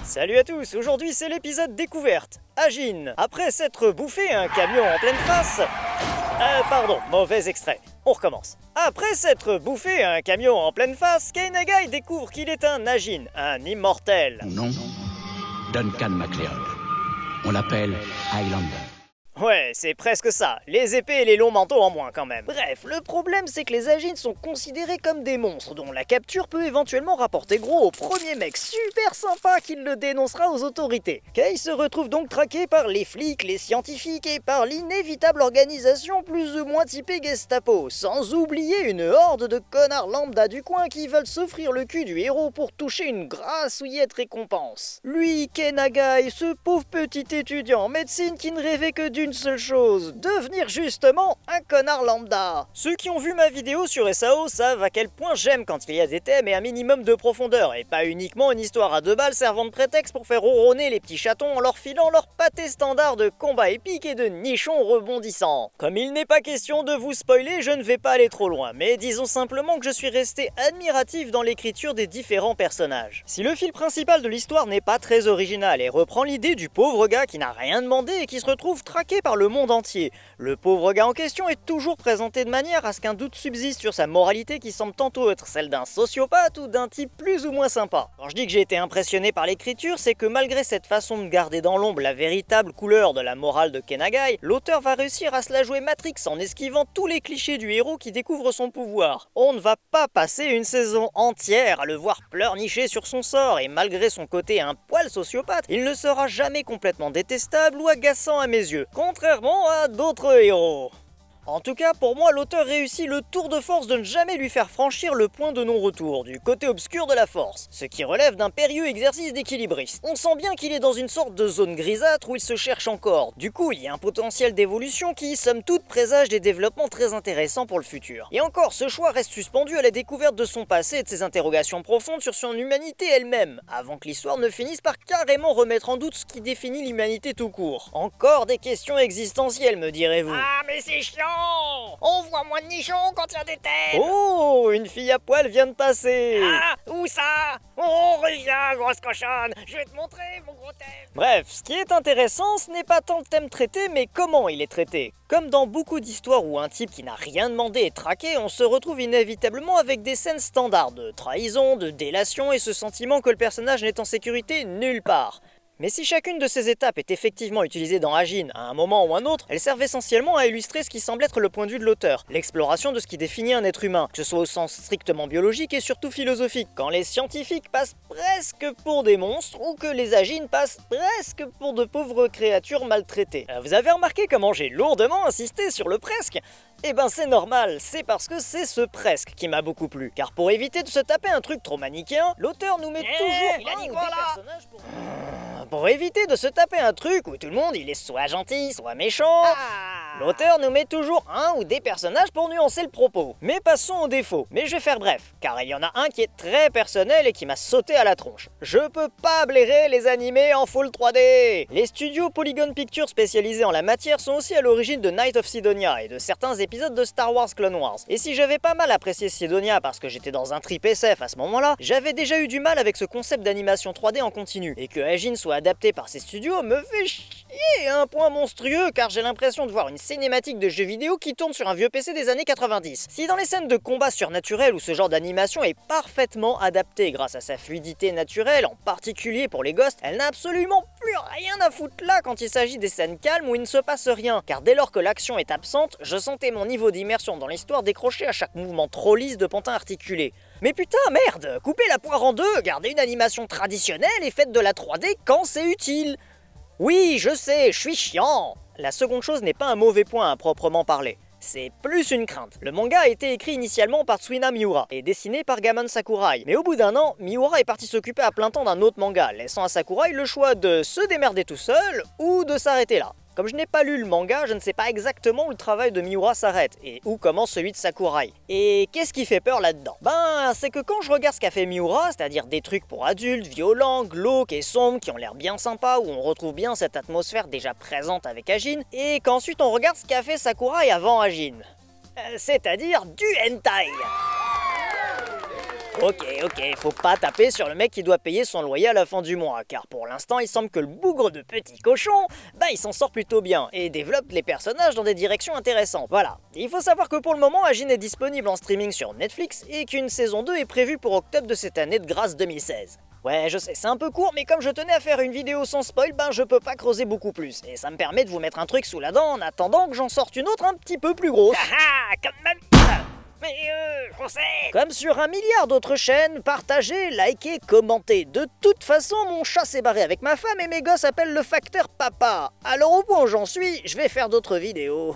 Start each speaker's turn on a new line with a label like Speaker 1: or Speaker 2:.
Speaker 1: Salut à tous, aujourd'hui c'est l'épisode découverte. Agin, après s'être bouffé un camion en pleine face... pardon, mauvais extrait. On recommence. Après s'être bouffé un camion en pleine face, Keinagai découvre qu'il est un Agin, un immortel.
Speaker 2: Mon nom, Duncan MacLeod. On l'appelle Highlander.
Speaker 1: Ouais, c'est presque ça. Les épées et les longs manteaux en moins quand même. Bref, le problème c'est que les Agins sont considérés comme des monstres dont la capture peut éventuellement rapporter gros au premier mec super sympa qui le dénoncera aux autorités. Kei se retrouve donc traqué par les flics, les scientifiques et par l'inévitable organisation plus ou moins typée Gestapo, sans oublier une horde de connards lambda du coin qui veulent s'offrir le cul du héros pour toucher une grassouillette récompense. Lui, Keinagai, ce pauvre petit étudiant en médecine qui ne rêvait que d'une seule chose, devenir justement un connard lambda. Ceux qui ont vu ma vidéo sur SAO savent à quel point j'aime quand il y a des thèmes et un minimum de profondeur, et pas uniquement une histoire à 2 balles servant de prétexte pour faire ronronner les petits chatons en leur filant leur pâté standard de combat épique et de nichons rebondissants. Comme il n'est pas question de vous spoiler, je ne vais pas aller trop loin, mais disons simplement que je suis resté admiratif dans l'écriture des différents personnages. Si le fil principal de l'histoire n'est pas très original et reprend l'idée du pauvre gars qui n'a rien demandé et qui se retrouve traqué par le monde entier, le pauvre gars en question est toujours présenté de manière à ce qu'un doute subsiste sur sa moralité qui semble tantôt être celle d'un sociopathe ou d'un type plus ou moins sympa. Quand je dis que j'ai été impressionné par l'écriture, c'est que malgré cette façon de garder dans l'ombre la véritable couleur de la morale de Keinagai, l'auteur va réussir à se la jouer Matrix en esquivant tous les clichés du héros qui découvre son pouvoir. On ne va pas passer une saison entière à le voir pleurnicher sur son sort, et malgré son côté un poil sociopathe, il ne sera jamais complètement détestable ou agaçant à mes yeux, contrairement à d'autres héros. En tout cas, pour moi, l'auteur réussit le tour de force de ne jamais lui faire franchir le point de non-retour, du côté obscur de la force, ce qui relève d'un périlleux exercice d'équilibriste. On sent bien qu'il est dans une sorte de zone grisâtre où il se cherche encore. Du coup, il y a un potentiel d'évolution qui, somme toute, présage des développements très intéressants pour le futur. Et encore, ce choix reste suspendu à la découverte de son passé et de ses interrogations profondes sur son humanité elle-même, avant que l'histoire ne finisse par carrément remettre en doute ce qui définit l'humanité tout court. Encore des questions existentielles, me direz-vous.
Speaker 3: Ah, mais c'est chiant! On voit moins de nichons quand il y a des thèmes!
Speaker 1: Oh, une fille à poil vient de passer.
Speaker 3: Ah, où ça? Oh, reviens, grosse cochonne! Je vais te montrer mon gros thème!
Speaker 1: Bref, ce qui est intéressant, ce n'est pas tant le thème traité, mais comment il est traité. Comme dans beaucoup d'histoires où un type qui n'a rien demandé est traqué, on se retrouve inévitablement avec des scènes standards de trahison, de délation et ce sentiment que le personnage n'est en sécurité nulle part. Mais si chacune de ces étapes est effectivement utilisée dans Agin à un moment ou un autre, elles servent essentiellement à illustrer ce qui semble être le point de vue de l'auteur, l'exploration de ce qui définit un être humain, que ce soit au sens strictement biologique et surtout philosophique, quand les scientifiques passent presque pour des monstres ou que les Agin passent presque pour de pauvres créatures maltraitées. Vous avez remarqué comment j'ai lourdement insisté sur le presque ? Eh ben c'est normal, c'est parce que c'est ce presque qui m'a beaucoup plu. Car pour éviter de se taper un truc trop manichéen, l'auteur nous met toujours
Speaker 3: il a dit
Speaker 1: un ou
Speaker 3: quoi,
Speaker 1: des
Speaker 3: là
Speaker 1: personnages pour éviter de se taper un truc où tout le monde il est soit gentil, soit méchant, l'auteur nous met toujours un ou des personnages pour nuancer le propos. Mais passons aux défauts. Mais je vais faire bref, car il y en a un qui est très personnel et qui m'a sauté à la tronche. Je peux pas blairer les animés en full 3D. Les studios Polygon Pictures spécialisés en la matière sont aussi à l'origine de Knight of Sidonia et de certains épisodes de Star Wars Clone Wars. Et si j'avais pas mal apprécié Sidonia parce que j'étais dans un trip SF à ce moment-là, j'avais déjà eu du mal avec ce concept d'animation 3D en continu. Et que Agin soit adapté par ces studios me fait chier à un point monstrueux car j'ai l'impression de voir une cinématique de jeu vidéo qui tourne sur un vieux PC des années 90. Si dans les scènes de combat surnaturels où ce genre d'animation est parfaitement adapté grâce à sa fluidité naturelle, en particulier pour les ghosts, elle n'a absolument plus rien à foutre là quand il s'agit des scènes calmes où il ne se passe rien, car dès lors que l'action est absente, je sentais mon niveau d'immersion dans l'histoire décrocher à chaque mouvement trop lisse de pantin articulé. Mais putain, merde, coupez la poire en deux, gardez une animation traditionnelle et faites de la 3D quand c'est utile. Oui, je sais, je suis chiant. La seconde chose n'est pas un mauvais point à proprement parler. C'est plus une crainte. Le manga a été écrit initialement par Tsuina Miura et dessiné par Gamon Sakurai. Mais au bout d'un an, Miura est parti s'occuper à plein temps d'un autre manga, laissant à Sakurai le choix de se démerder tout seul ou de s'arrêter là. Comme je n'ai pas lu le manga, je ne sais pas exactement où le travail de Miura s'arrête et où commence celui de Sakurai. Et qu'est-ce qui fait peur là-dedans? Ben, c'est que quand je regarde ce qu'a fait Miura, c'est-à-dire des trucs pour adultes, violents, glauques et sombres qui ont l'air bien sympas, où on retrouve bien cette atmosphère déjà présente avec Agin, et qu'ensuite on regarde ce qu'a fait Sakurai avant Agin. C'est-à-dire du hentai. Ok, faut pas taper sur le mec qui doit payer son loyer à la fin du mois, car pour l'instant il semble que le bougre de petit cochon, il s'en sort plutôt bien, et développe les personnages dans des directions intéressantes, voilà. Il faut savoir que pour le moment, Agin est disponible en streaming sur Netflix, et qu'une saison 2 est prévue pour octobre de cette année de grâce 2016. Ouais, je sais, c'est un peu court, mais comme je tenais à faire une vidéo sans spoil, je peux pas creuser beaucoup plus, et ça me permet de vous mettre un truc sous la dent en attendant que j'en sorte une autre un petit peu plus grosse.
Speaker 3: Haha, comme ma vie. Mais je sais.
Speaker 1: Comme sur un milliard d'autres chaînes, partagez, likez, commentez. De toute façon, mon chat s'est barré avec ma femme et mes gosses appellent le facteur papa. Alors au point où j'en suis, je vais faire d'autres vidéos.